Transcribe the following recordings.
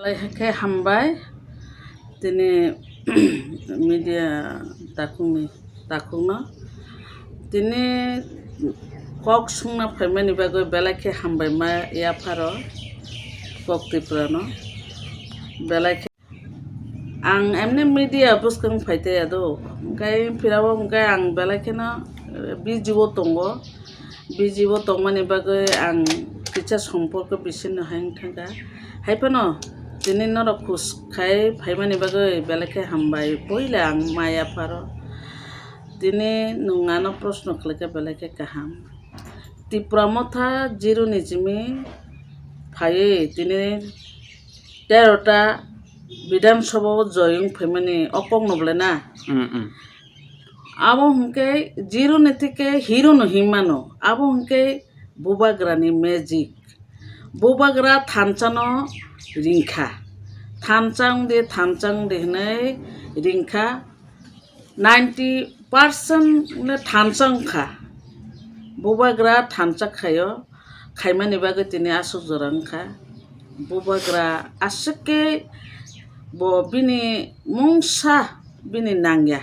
Wngkha hambai tini media takungno tini kok sungna phaimani bagoi belai hambai ma ya pharo kok tipra no belai ang emni media buskang phaite ado kai phirabo kai ang belai no bijibo tongo bijibo tongmani bagoi ang kicha somporko bisino haing thanga haipano tini noro khus khai phaimani bagoi belai hambai poila ang maya pharo tini nungano proshno khlaka belai kaham Tipra Motha zero nijimi phaye tini 13টা বিধানসভা জয়ং ফেমানি অকক নবলে না আবো হুঁকে zero নেতিকে hero নহিমানো আবো হুঁকে বুবাগ্রানি magic বুবাগ্রা থানচানো রিংখা থানচাং দে হনে রিংখা 90% থানচাংখা বুবাগ্রা থানচা খায় খাইমানি বাগে তিনি আসুক জরাংখা bubagra asake bo bini mungsa bini nangya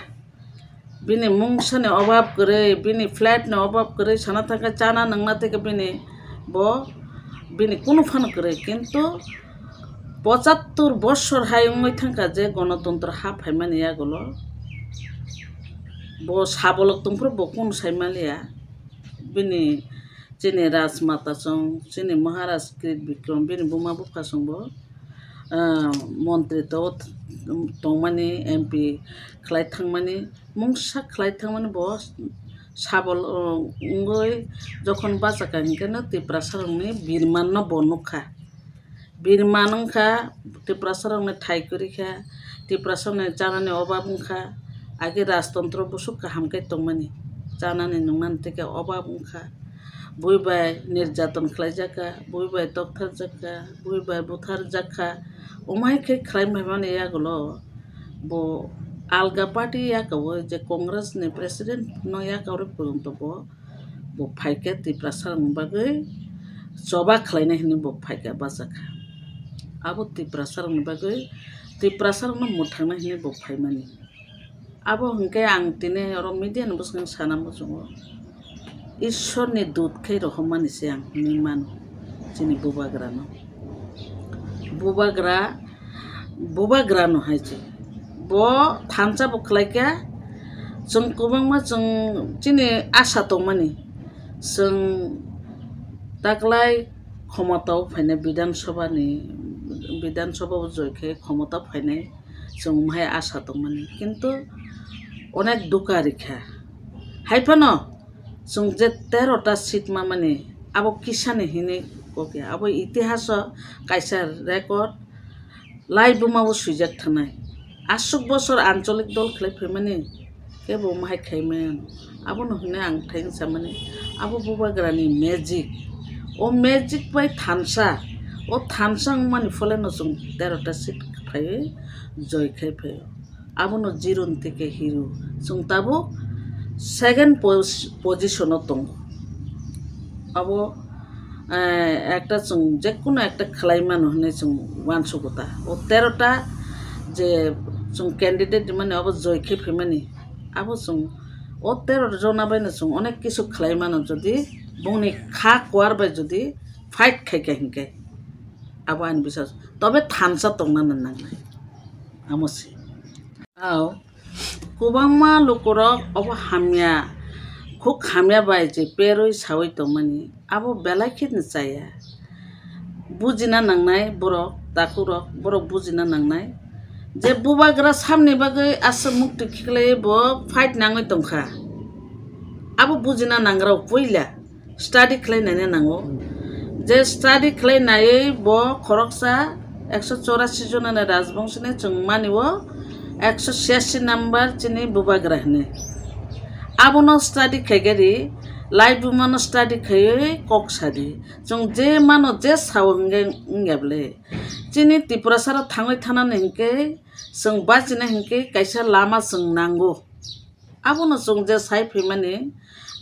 bini mungsa ne obab kore bini flat ne obab kore sana thaka chana nangna theke bini bo bini kuno fan kore kintu 75 বছর হাইমই থাকা যে গণতন্ত্র হা ফাইমানিয়া গুলো bo sabolok tungpro bo kun saimalia bini Sini Rajmata song, sini Maharaj Krit Bikram, bini Buma Buka song bo, Montri to tongmani MP khlai thangmani mungsa khlai thangmani bo sabol ngoi jokhon bachaka hinkeno Tipra sarongni birmanno bonukha birmanungkha Tipra sarongni thai korikha Tipra sarongni janani obab ungkha age rajtantro busuk kahamkai tongmani janani nungnan teke obab ungkha buibai nirjatan khlaijaka buibai tokthar jaka buibai buthar jaka omai ke khlaim bhaimani yagulo bo alga party yakawo je congress ni president no yakawre purunto bo phaike Tipra sarong bagai joba khlaina hini bo phaike bajaka abo Tipra sarong bagai Tipra sarong no muthangna hini bo phaimani abo hingke ang tine oro media no buskan sanamo jongo ঈশ্বরনি দুধ খাই রহমানিছে আং নিমান চিনি বুবাগ্রানো হাইছে ব থানচা বখলাইকা जों गोबांमा जों चिनि आशा दंमानि जों दाख्लै क्षमताव फैनाय बिधानसभाव जयखे क्षमता फैनाय जों माहाय आशा दंमानि किन्तु अनेक दुखारिखा हायफानो जों जे 13টা सीट माने आबो किसाने हिने कोके आबो इतिहास कायसा रेकर्ड लाइव बुमाबो सुइजाक थानाय आसुक बছর आंचलिक दल खलै फैमानि केबो माहाय खायमोन आबो नहने आं थाइं सामाने आबो बुबाग्रानि मेजिक ओ मेजिक बाय थानसा ओ थानसां मानि फले न जों 13টা सीट फायो जय खाय फायो आबो न जिरन থেকে हिरो जों ताबो सेकेंड পজিশনে দङ আবো একটা যে কোনো একটা খেলাইমানো হনে जों वानसुगता ও 13টা যে जों ক্যান্ডিডেট মানে আবো জয়खे ফেমানি আবো जों ও 13 জনা বাইনা जों অনেক কিছু খেলাইমানো যদি বংনি খা কোয়ার বাই যদি ফাইট খাইকা হিংকে আবো আইন বিশ্বাস তবে থানসা তংনা নাংনাই আমসি আও kubangma lukurok obo hamya khuk hamya bai je peroi sawai tongmani abo belai khit chaya bujina nangnai borok takurok borok bujina nangnai je bubagra samni bagai asa mukti khiklai bo fight nangoi tongkha abo bujina nangrau poila study khlainane nango je study khlainai bo khoroksa 184 jonane rajbongshini chungmaniwo 186 number चिनी बुबाग्राहने आबोनो study खाइगारि live बुमानो study खाइ कक्सारि जों जे मानो जे सावंगे इंगाबले चिनी Tipra सारा थांगै थानानै हिंके जों बाजिना हिंके कायसा लामा जों नांगो आबोनो जों जे साइ फैमानि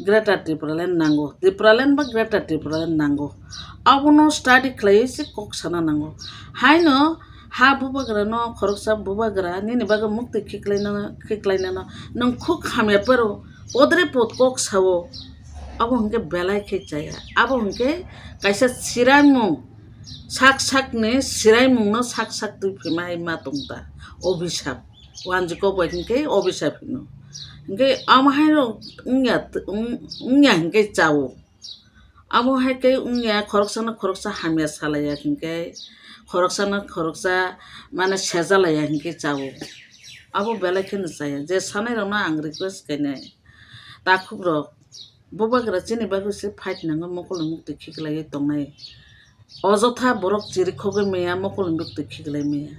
ग्रेटर Tipraland नांगो Tipraland बा ग्रेटर Tipraland नांगो आबोनो स्टडी खाइ से कक्साना नांगो हायनो ha bubagra no khoroksa bubagra nini baga mukti khiklaina nang khuk hamya pero odre pot kok sawo abo hingke belai khe chaya abo hingke kaisa siraimung sak ni siraimung no sak tui phimai ma tongta obhisap wanji ko bai hingke obhisap hino hingke amahai ro ungya hingke chawo abo haike ungya khoroksa hamya salaya hingke khoroksa mane sejalaya hingke chawo abo belai khe chaya je sanai rok no ang request kainai takhuk rok bubagra chini bagu se fight nango mokol mukti khiklai tongnai অযথা borok chiri khogoi meya mokol mukti khiklai meya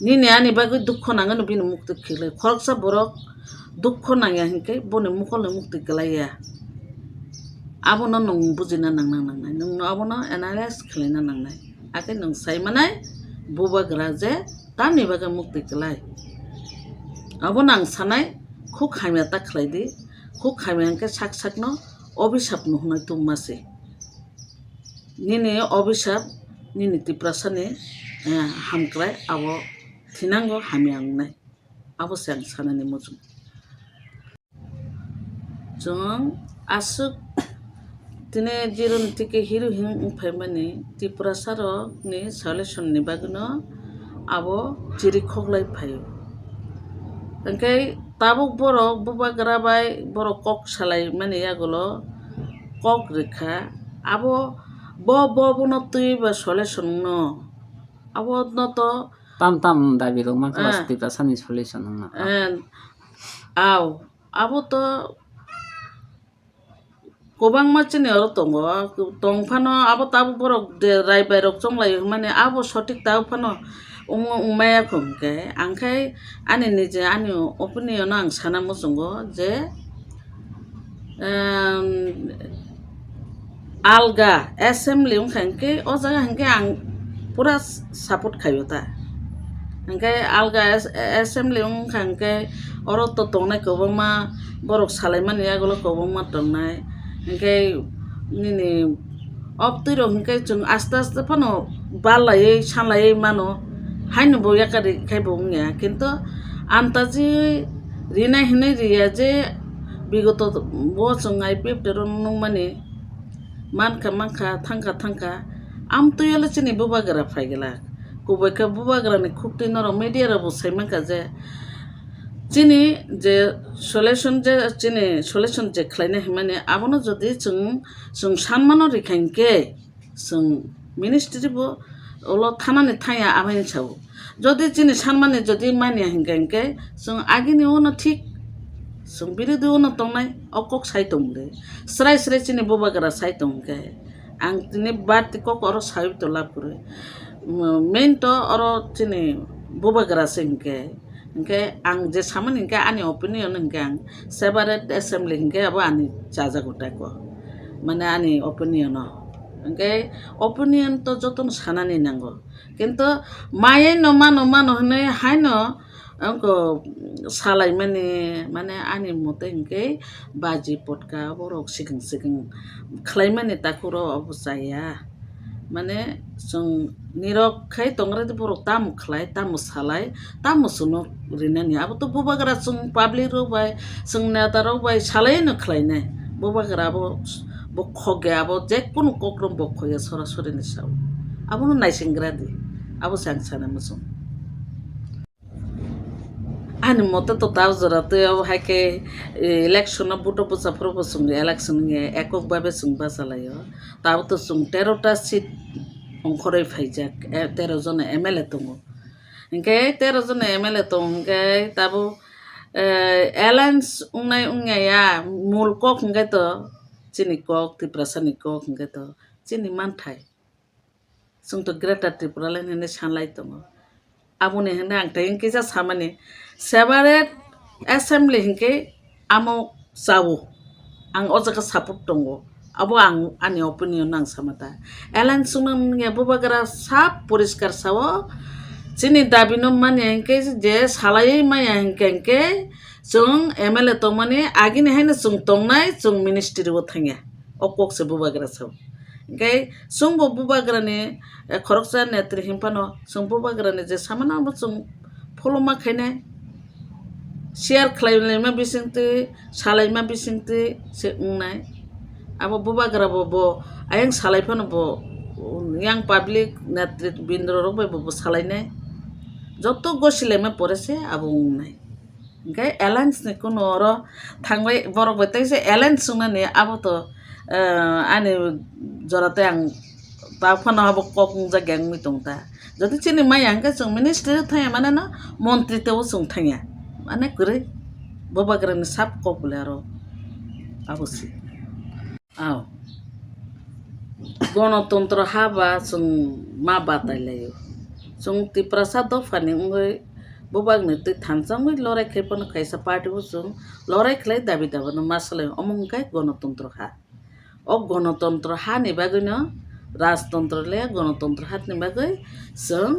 nini ani bagu dukho nangano bini mukti khiklai khoroksa borok dukho nangya hingke boni mokol mukti glaya abono nong bujina nangnai nong abono analyze khlaina nangnai ake nong saimanai bubagra je tamni baga mukti glai abono ang sanai khuk hamya ta khlai di khuk hamya hingke sak no obhisap no hunai tungmase nini obhisap nini tiprasani hamklai abo thinango hamyangnai abo sang sanani mojum jong asuk tine jiron tike hiru hing ungphaimani Tipra sarok ni solution ni bagno abo chiri khoglai phaio engkai tabuk borok bubagra bai borok kok salai mani yagulo kok rekha abo bo no tui ba solution no abo no to tam dabi rok man kala Tipra sani solution na aw abo to kobang machini oro tongo tongphano abo tabu borok de rai bai rok chonglai mane abo sotik tabu phano maya khomke angkai ani nije ani opinion ang sana musungo je alga assembly ungkhanke o jaga hangke ang pura support khayo ta hangke alga assembly ungkhanke oro to tongnai kobangma borok salaimani yagulo kobangma tongnai hangke nini optui rok hangke chung aste phano balai sanlai mano haino bo yakari khaibo ungya kintu antaji rinai hinai riya je bigoto bo chung IPF teron nungmani mankha thangka amtuyala chini bubagra phaigela kubaika bubagra ni khukti noro media rabo saimanka je chini je solution je khlaina himani abono jodi chung sanmano rikhainke chung ministry bo olo thanani thaya abaini chau jodi chini sanmani jodi mania hingke chung agini ono thik chung birodi ono tongnai okok sai tongde srai chini bubagra sai tongke ang tini barti kok oro sai to lab kore main to oro chini bubagra singke hingke ang je samani hingke ani opinion hingke ang separate assembly hingke abo ani jaja gotai ko mane ani opinion hingke opinion to joton sanani nango kintu maye no mano hne haino angko salai mane ani mote hingke baji potka borok siking khlaimani takuro obusaya mane chung nirok khai tongra de borok tam khlai tam salai tam suno rinani abo to bubagra chung public rok bai chung neta rok bai salai no khlainai bubagra bo khoge abo je kono kokrom bo khoge sorasori ni saw abo no naisingra di abo sang sana musum ani mote to taw jora to haike election buto busa probo sung election nge ekok babe sung basalayo taw to sung 13 ta seat ongkhorei phaijak 13 jon MLA tongo hingke 13 jon MLA tongke tabu alliance ungya mul kok hingke to chini kok Tipra sani kok hingke to chini manthai sung to greater Tripura line hine sanlai tongo aboni hine ang tengke ja samani separate assembly hingke amo sawo ang o jaga support tongo abo ang ani opinion ang samata elan sunang nge bubagra sap poriskar sawo chini dabino mane hingke je salai maya hingke chung MLA tongmani agini haine chung tongnai chung ministry bo thangya o kokse bubagra saw Ngay sung bo bubagrani khoroksa netri himpano sung bubagrani je samana bo sung foloma khaine share khlaima bisingte salaima bisingte se ungnai abo bubagra bo ayang salaifano bo yang public netri bindro rok bo salainai joto gosilema porese abo ungnai ngay alliance ni kono oro thangbai borok bai taise alliance sungna ni abo to ani jorate ang ta phano abo kokung ja gang mi tongta jodi chini mai angka sung ministry thaya mane na মন্ত্রী তেও sung thaya mane kure bubagrani sap kopularo abusi aw গণতন্ত্র হাবা sung ma batailayo sung Tipra do fani ngoi bubagni tui thansangui lorai khaipano kaisa party bu sung lorai khlai dabi dabano masalai omongkai গণতন্ত্র ha o গণতন্ত্র ha ni bagui no রাজতন্ত্র le গণতন্ত্র hat ni bagui sung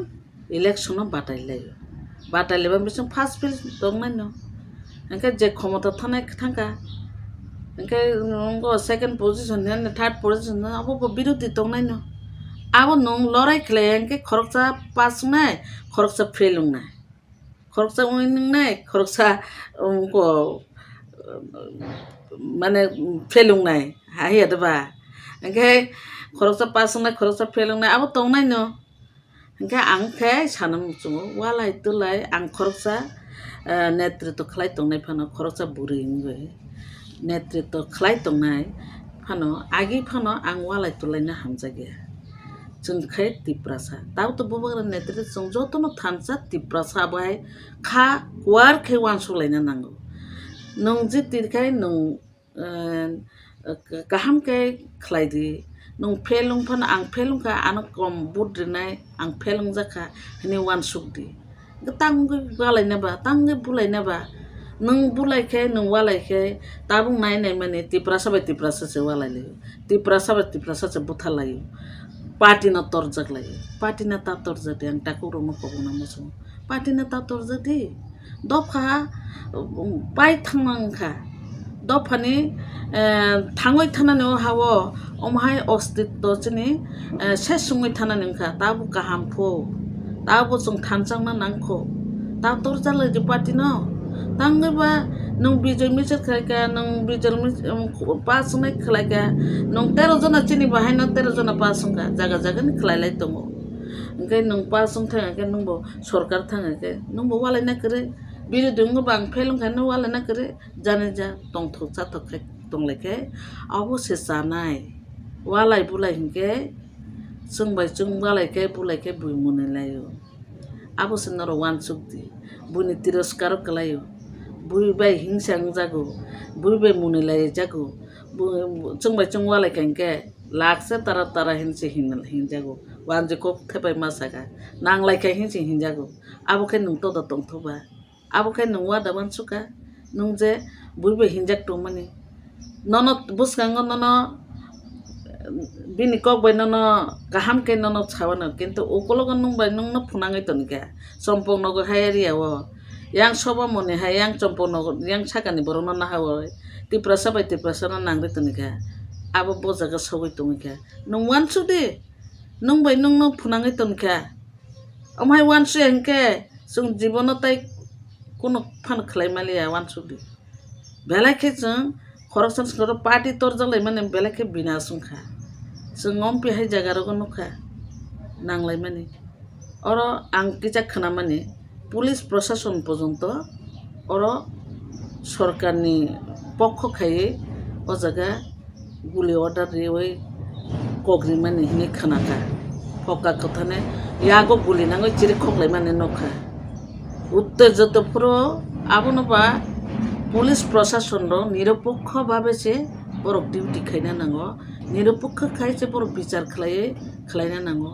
election batailayo bataileban bisung first bill dongnai no angka je khomota thanai thangka angka ngo second position ne third position abo birodi dongnai no abo nong lorai khlai angke khoroksa pasnai khoroksa failungnai khoroksa winningnai khoroksa ko mane failungnai hai adaba angke khoroksa pasnai khoroksa failungnai abo tongnai no angke angke sanam chungo walai tulai ang khoroksa नेतृत्व khlai tongnai phano khoroksa buri ngoi नेतृत्व khlai tongnai phano agi phano ang walai tulaina hamjage chungkhai Tiprasa tau to bubagra नेतृत्व chung jotono thansa Tiprasa bai kha war khai wan sulaina nango nong ji tirkai nong kaham kai khlai di nong phelung phano ang phelung ka an kom budrinai ang phelung jaka ni wan sukdi tangui balai na ba tangui bulai na ba nung bulai khe nung walai khe tabung nai nai mane Tiprasa se walai le Tiprasa se buthalai party na torjak lai party na ta torjak yang takuru no kobuna musu party na ta torjak di dopha pai thangmang kha dophani thangoi thanani hawo omhai ostitto chini sesungoi thanani kha tabu kaham pho tabu chung thansangna nangkho ta torjala je party no tangba nung bijoi misir khaika nung bijol pasungai khlaika nung 13 jona chini bahai na 13 jona pasungka jaga jaga ni khlailai tongo ngai nung pasung thanga ke nung bo sarkar thanga ke nung bo walai na kare biru dung bang phelung kan walai na kare jane ja tong thok cha thok khai tonglai ke abo se sanai walai bulai hinke sungbai chung walai ke bulai ke bui munelayo abo se noro wan sukdi buni tiroskar kalayo bui bai hingsang jago bui bai munilai jago chungbai chung walai kanke lakse tara hinse hinjago wanje kok thepai masaka nanglai kai hinse hinjago abo khe nung to tong thoba abo khe nung wa daban suka nung je bui bai hinjak to mani nono buskango nono bini kok bai nono kaham ke nono chawana kintu ukologon nung bai nung no phunangai tonika sompong nogo hayari awo yang soba mone hai yang chompong nogo yang sakani borono na hawo Tiprasa na nangri tonika abo bojaga sogoi tonika nung wansu de nung bai nung no phunangai tonika omhai wansu engke sung jibono tai kono phan khlai malia wansu de belai khe chung khoroksan skoro party torjalai mane belai khe bina sungkha sung ompi hai jaga rogo nukha nanglai mane oro ang kichak khana mane police প্রশাসন পর্যন্ত ওর সরকারনি পক্ষ খাইয়ে ও জায়গা গুলি order দিয়ে ওই কগ্রি মানে হিনে খানাকা ফকা কথানে ইয়াগো গুলি নাঙ্গই চিরে খকলাই মানে নখা উত্তেজিত পুরো আবনবা পুলিশ প্রশাসন নিরপেক্ষ ভাবে সে বড় ডিউটি খাইনা নাঙ্গো নিরপেক্ষ খাইছে বড় বিচার খাইনা নাঙ্গো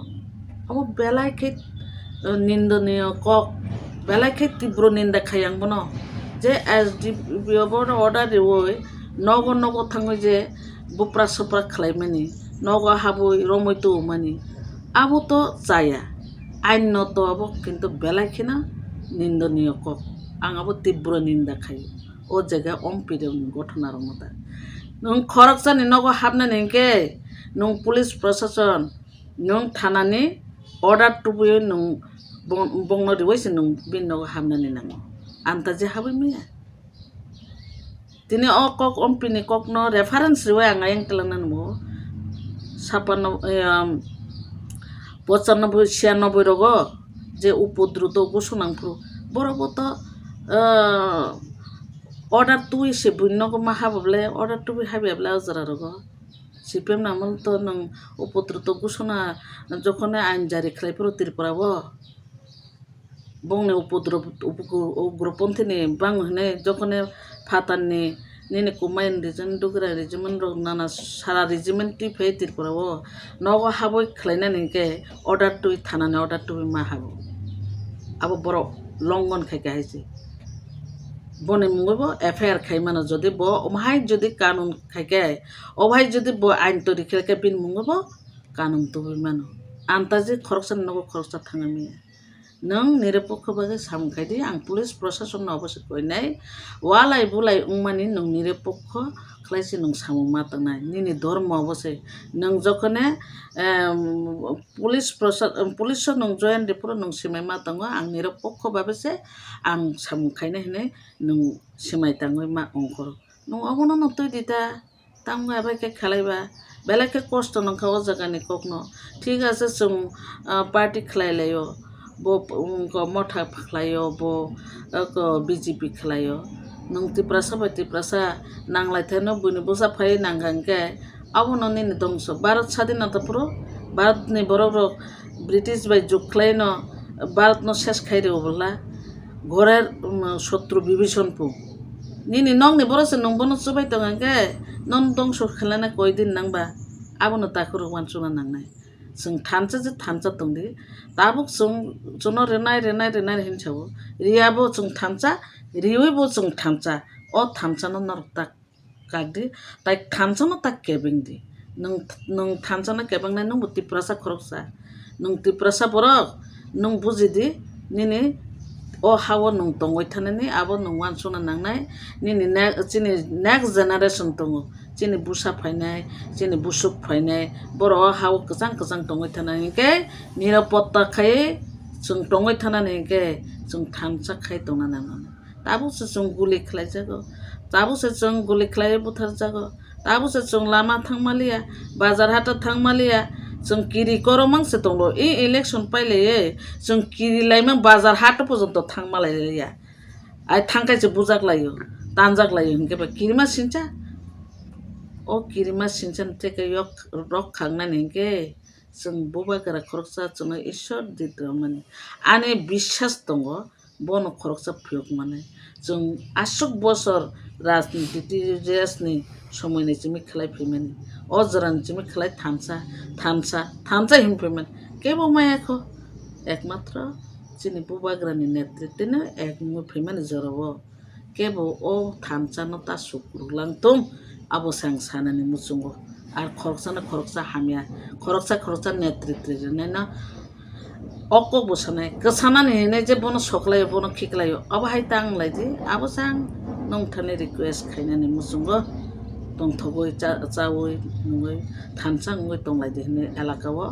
আবো বেলায় খে নিন্দনীয় cock belai khe tibro ninda khayang bono je SDP order reoi nogo thangoi je bupra sopra khlai mani nogo haboi romoi to mani abo to chaya ain no to abo kintu belai khina nindoniyo kok ang abo tibro ninda khay o jaga ompire gothonar mota nung khoroksa ni nogo habna nengke nung police prosecution nung thanani order tubuyo nung bongno riwais nung binno hamnani nango anta je habi miya tini o kok ompini kok no reference riwa anga yang telanan mo 95 rogo যে উপদ্রুত ঘোষণাংফুর বড়বত order তুই সে বন্যকে মা হাবলে order তুই হাবিয়াবলে আজরা রগ CPM নামল তো নং উপদ্রুত ঘোষণা যখন আইন জারি খাইপুর ত্রিপুরাব বংনে উগ্রপন্থীনি বাং হনে যখন ফাতাননি নিনে কুমাইন রিজন ডুগরা রিজিমেন্ট নানা সারা রিজিমেন্ট তুই ফে ত্রিপুরাব নগ হাবই খাইনানিকে অর্ডার তুই থানানে অর্ডার তুই মা হাবো আবো বড় লঙ্ঘন খাইকে হাইছে বনে মুঙ্গব এফআইআর খাইমানো যদি ব ওমাহাই যদি কানুন খাইকে ওভাই যদি ব আইন তৈরি খেলকে বিন মুঙ্গব কানুন তুবি মানো আন্তাজি খরকসা নগো খরকসা থাঙামিয়া nang nirepokho bagai samkhaidi ang police prosecution no obose koinai walai bulai ungmani nung nirepokho khlaisi nung samuma tangnai nini dharma obose nung jokhone police nung join report nung simai ma tango ang nirepokho babese ang samkhaina hine nung simai tangoi ma ongkor nung obono no toi dita tango abai ke khalaiba belake kosto nang khawa jagani kokno ঠিক আছে sung party khlailayo bo Wngkha Motha khlayo bo BJP khlayo nung Tipra nanglai theno buni busa phai nanghangke abono ni dongso Bharat স্বাধীনতা puro Bharat ni borok British bai jukhlaino Bharat no shesh khaire obola ঘরের শত্রু বিভীষণপু নিনি নং নি বরসে নং বন সুবাই তঙ্গাকে নন দংস খেলানা কয়দিন নাংবা আবনো তাকুরু ওয়ানসুনা নাংনাই जों थानसा जे थानसा दंदि दाबो जों रेनाय हिनसाबो रियाबो जों थानसा रिवैबो जों थानसा ओ थानसानो नरता कागदि ताइ थानसानो ता केबिंदि नों थानसानो केबांनाय नों तिप्रासा खरकसा नों तिप्रासा बरक नों बुजिदि निनि o hawo nung tongoi thanani abo nung wansuna nangnai nini chini next generation tongo chini busa phainai chini busuk phainai boro hawo kajang tongoi thanani ke nirapotta khai chung tongoi thanani ke chung thansa khai tongana nana tabu se chung guli khlai jago tabu se chung guli khlai buthar jago tabu se chung lama thangmalia bazar hata thangmalia जों किरि करमांसे दंलो ए election पाइले जों किरि लाइमां बाजार हाट पर्यन्त थांमालायलिया आइ थांखायसो बुजागलायो दानजागलायो होनकेबा किरिमा सिनचा ओ किरिमा सिनचान तेके रक खांनानै के जों बुबाग्रा खरकसा जों ईश्वर दिद्र माने आने বিশ্বাস दङ बन खरकसा फियक माने जों आसुक बसर राजनीति रेसनि সময়নি চিমি খেলাই ফেমেনি অজরান চিমি খেলাই থানসা হিম ফেমেন কেবো মায়াখো একমাত্র চিনি বুবাগ্রানি নেতৃত্বে এক মু ফেমেনি জরব কেবো ও থানসানো তা সুকুরলাংতুম আবো সাং সানানি মুচুঙ্গো আর খরকসা হামিয়া খরকসা নেতৃত্বে না অক বসানায় গোসানানি হেনে যে বনো সকলায় বনো খিকলায় অবাহাই তাংলাইদি আবো সাং নংথানি রিকুয়েস্ট খাইনানি মুচুঙ্গো दंथगै चावै नुङै थानसा नुङै दंलायदि होनो एलाकाओ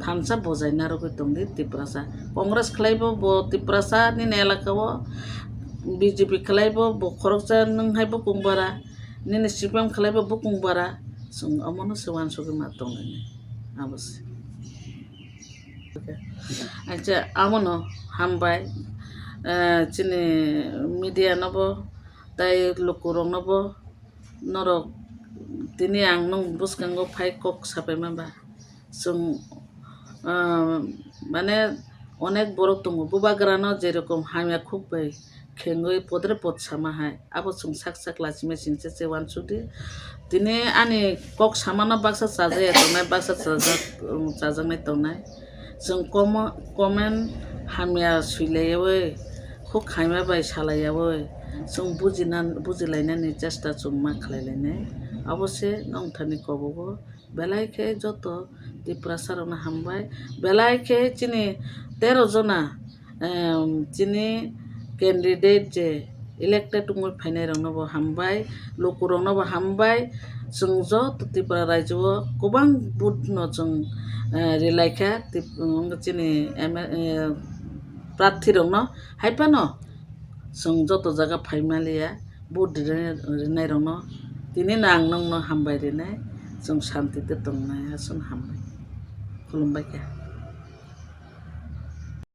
थानसा बजायना रगै दंदि तिप्रासा कंग्रेस खलायबो ब तिप्रासा नि एलाकाओ बीजेपी खलायबो ब खरकसा नोंहायबो कुंबारा निने सिपिएम खलायबो ब कुंबारा जों अमनो सेवान सगमा दंलायनि आबस अच्छा आमनो हामबाय चिनि मिडिया नबो ताइ लोकरं नबो नरक তিনি আং নং বুসকাঙ্গো ফাই কক সাপাই মাবা जों মানে অনেক বড় দङ বুবাগ্রানো যেরকম হামিয়া খুব বাই খেঙ্গই পদরে পদ সামাহাই আবো जों সাক লাসিমে সিনছে চেওয়ান সুদি তিনি আনি কক সামানো বাক্সা চাজে তনাই বাক্সা চাজাংনাই তনাই जों কমেন হামিয়া সুইলাইয়াবো খুব খাইমা বাই সালাইয়াবো जों बुजिलायनानै চেষ্টা जों मा खालायलायनाय अवश्य नंथानि कबो बेलायखे जत तिप्रासारना हामबाय बेलायखे चिनि 13 जना चिनि कैंडिडेट जे इलेक्टेड उंगै फाइनाय रंनबो हामबाय लोकरंनबो हामबाय जों ज' त्रिपुरा रायजोआव गोबां बुथनो जों रिलायखा जोंनि प्रार्थी दंनो हायफानो जों जत जायगा फाइमालिया बुथ रिनाय दंनो दिनै आं नोंनो हामबाय रिनाय जों शान्तिते दंनाया जों हामबाय खुलुमबाय।